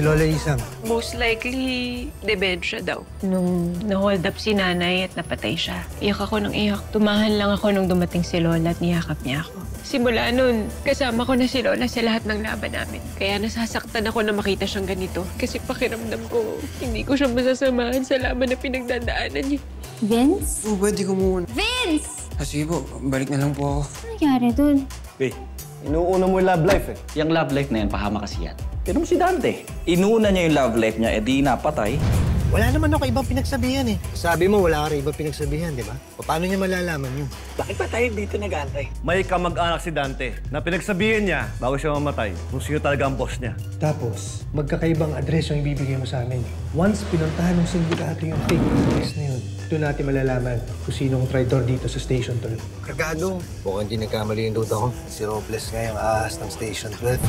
si Lola Isang? Most likely, dementia daw. Nung na-hold up si nanay at napatay siya, iyak ako ng iyak. Tumahan lang ako nung dumating si Lola at niyakap niya ako. Simula nun, kasama ko na si Lola sa lahat ng laban namin. Kaya nasasaktan ako na makita siyang ganito. Kasi pakiramdam ko, hindi ko siya masasamahan sa laban na pinagdadaanan niya. Vince? Oh, pwede ko muna. Vince! Sige po, balik na lang po ako. Ano nangyari dun? Eh, inuuna mo yung love life eh. Yung love life na yan, pahama kasi yan. Pero si Dante, inuuna niya yung love life niya, edi napatay. Wala naman ako ibang pinagsabihan eh. Sabi mo, wala ka rin ibang pinagsabihan, di ba? Paano niya malalaman yun? Bakit pa tayo dito nag-aantay? May kamag-anak si Dante na pinagsabihan niya bago siya mamatay kung sino talaga ang boss niya. Tapos, magkakaibang address yung ibibigay mo sa amin. Once pinuntahan ng sindikato yung fake address na yun, doon natin malalaman kung sinong traitor dito sa Station 12. Kargado. Mukhang hindi nagkamali yung duda ko. Si Robles nga yung ahas ng Station 12.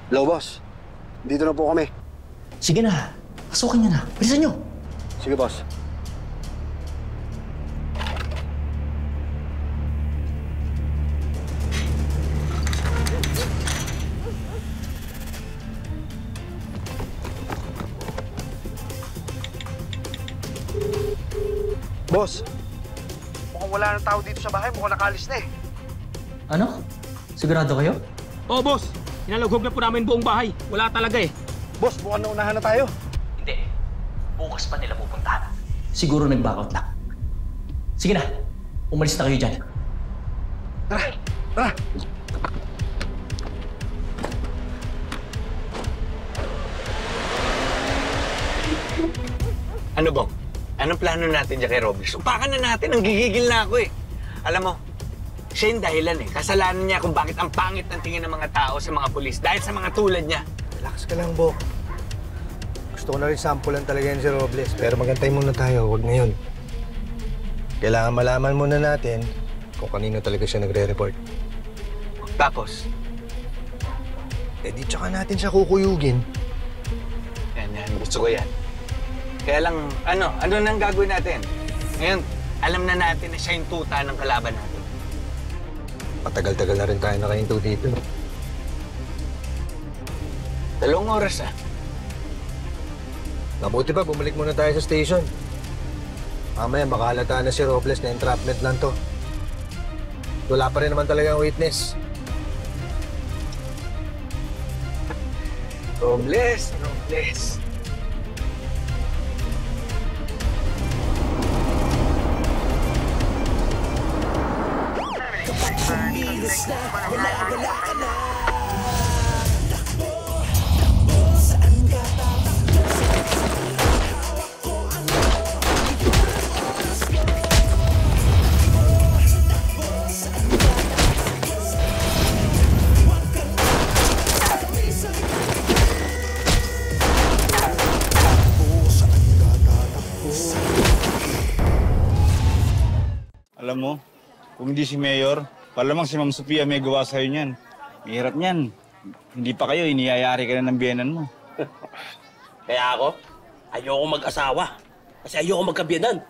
Hello, boss. Dito na po kami. Sige na, pasukin niyo na. Bilisan niyo. Sige, boss. Boss, mukhang wala ng tao dito sa bahay. Mukhang nakalis na eh. Ano? Sigurado kayo? Oo, boss. Hinalaghog na po namin buong bahay. Wala talaga eh. Boss, mukhang naunahan na tayo. Hindi. Bukas pa nila pupuntahan. Siguro nag-backout lang. Sige na, umalis na kayo dyan. Tara, tara. Ano bang? Anong plano natin dyan kay Robles? Upakan na natin. Ang gigigil na ako eh. Alam mo, siya yung dahilan eh. Kasalanan niya kung bakit ang pangit ng tingin ng mga tao sa mga pulis. Dahil sa mga tulad niya. Relax ka lang, Bok. Gusto ko na rin sampulan talaga yan si Robles. Pero magantay muna tayo, huwag ngayon. Kailangan malaman muna natin kung kanino talaga siya nagre-report. Tapos? Eh di tsaka natin siya kukuyugin. Yan. Gusto ko yan. Kaya lang, ano nang gagawin natin? Ngayon, alam na natin na siya yung tuta ng kalaban natin. Matagal-tagal na rin tayo nakahinto dito. 2 oras ah. Mabuti pa, bumalik muna tayo sa station. Mamaya, makahalata na si Robles na entrapment lang to. Wala pa rin naman talaga ang witness. Robles. Alam mo, kung hindi si Mayor, palamang si Ma'am Sofia may gawa sa'yo niyan. Mahirap niyan. Hindi pa kayo, iniyayari ka na ng biyenan mo. Kaya ako, ayoko mag-asawa. Kasi ayoko magkabiyanan.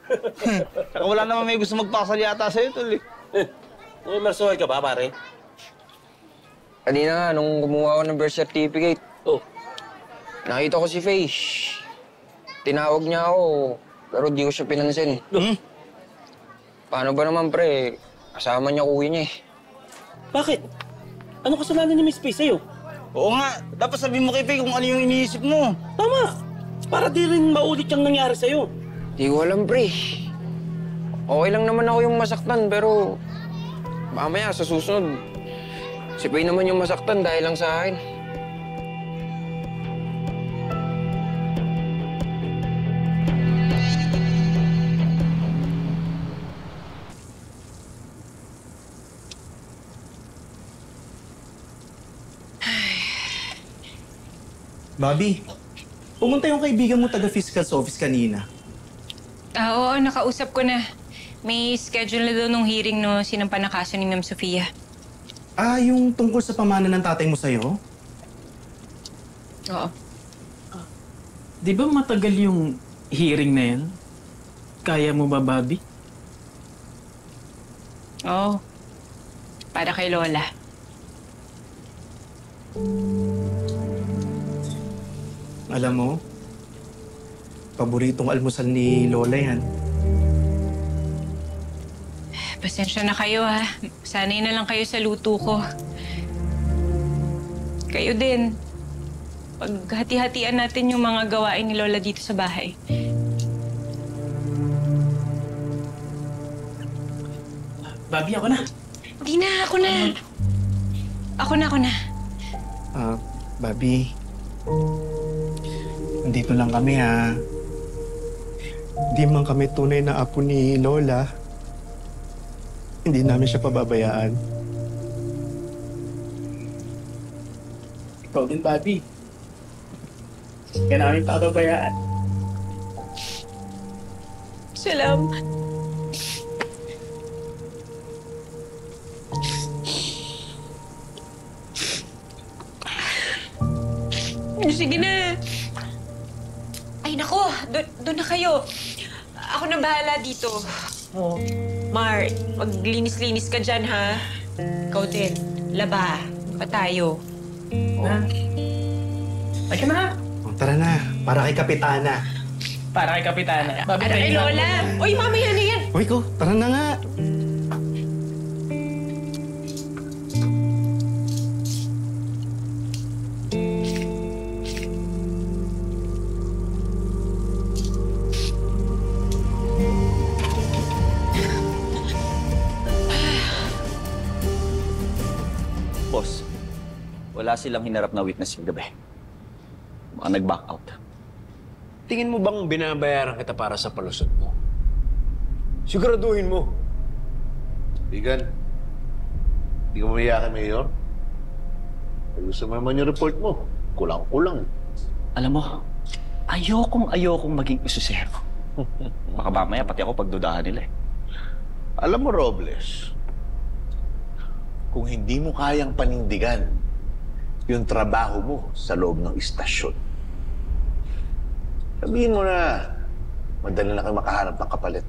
Saka wala naman may gusto magpakasal yata sa'yo, tol eh. May mersuhay ka ba, pare? Kanina nga, nung kumuha ko ng birth certificate, nakita ko si Faye. Tinawag niya ako, pero di ko siya pinansin. Paano ba naman, pre? Kasama niya kuya niya eh. Bakit? Ano kasalanan ni Miss Faye sa'yo? Oo nga, dapat sabihin mo kay Faye kung ano yung iniisip mo. Tama! Para di rin maulit yung nangyari sa'yo. Di ko alam, pre. Okay lang naman ako yung masaktan, pero mamaya sa susunod, si Faye naman yung masaktan dahil lang sa akin. Bobby, pumunta yung kaibigan mo taga-fiscal's office kanina. Oo, nakausap ko na. May schedule na doon ng hearing no sinampan na kaso ni Ma'am Sofia. Ah, yung tungkol sa pamana ng tatay mo sa'yo? Oo. Di ba matagal yung hearing na yan? Kaya mo ba, Bobby? Oo. Para kay Lola. Alam mo, paboritong almusal ni Lola yan. Pasensya na kayo, ha. Sanay na lang kayo sa luto ko. Kayo din. Paghati-hatian natin yung mga gawain ni Lola dito sa bahay. Bobby, ako na. Di na, ako na. Ako na. Bobby, nandito lang kami ha. Hindi man kami tunay na apo ni Lola. Hindi namin siya pababayaan. Ikaw din, Bobby. Hindi ka namin pababayaan. Salamat. Sige na. Ay, nako. Doon na kayo. Ako na bahala dito. Oh, Mar, maglinis-linis ka dyan, ha? Ikaw din. Laba. Pa tayo. Ha? Ay ka na. Tara na, para kay Kapitana. Para kay Kapitana. Bobby, Para kay Lola. Uy, mamaya na yan. Uy, ko, tara na nga. Boss, wala silang hinarap na witness yung gabi. Mga nag-back out. Tingin mo bang binabayaran kita para sa palusot mo? Siguraduhin mo. Bigan, hindi ka mamiyakan, Mayor. Ayusin mo naman yung report mo. Kulang-kulang. Alam mo, ayokong maging isusero. Baka mamaya pati ako pagdudahan nila eh. Alam mo, Robles, kung hindi mo kayang panindigan yung trabaho mo sa loob ng istasyon, sabihin mo na madali na kayo makahanap ng kapalit.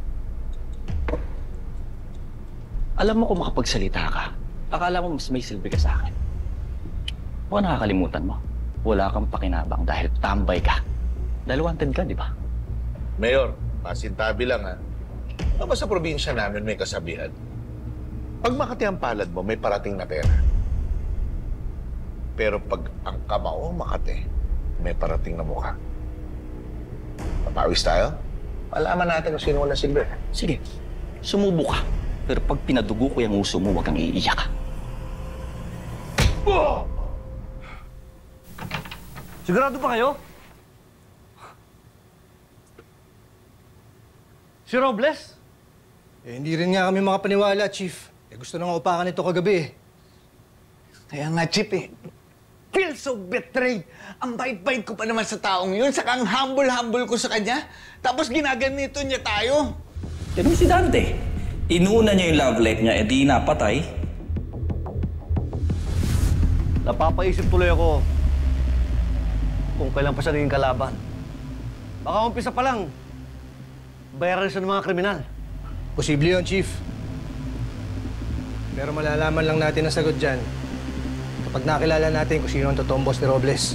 Alam mo kung makapagsalita ka, akala mo mas may silbi ka sa akin. Baka nakakalimutan mo, wala kang pakinabang dahil tambay ka. Dahil wanted ka, di ba? Mayor, pasintabi lang ha. Aba sa probinsya namin may kasabihan. Pag Makati ang palad mo, may parating na pera. Pero pag ang kamao Makati, may parating na mukha. Papawis tayo? Malaman natin kung sino wala silbi. Sige, sumubo ka. Pero pag pinadugo ko yung uso mo, huwag kang iiyak. Oh! Sigurado pa kayo? Si Robles? Hindi rin nga kami makapaniwala, Chief. Gusto na nga upakan ito kagabi eh. Kaya nga, Chip eh. Feel so betrayed. Ang bait-bait ko pa naman sa taong yun. Saka ang humble-humble ko sa kanya. Tapos ginaganito niya tayo. Pero si Dante, inuna niya yung love life niya, edi napatay. Napapaisip tuloy ako kung kailan pa siya naging kalaban. Baka umpisa pa lang, bayaran siya ng mga kriminal. Posible yun, Chief. Pero malalaman lang natin ang sagot dyan kapag nakilala natin kung sino ang totoong boss ni Robles.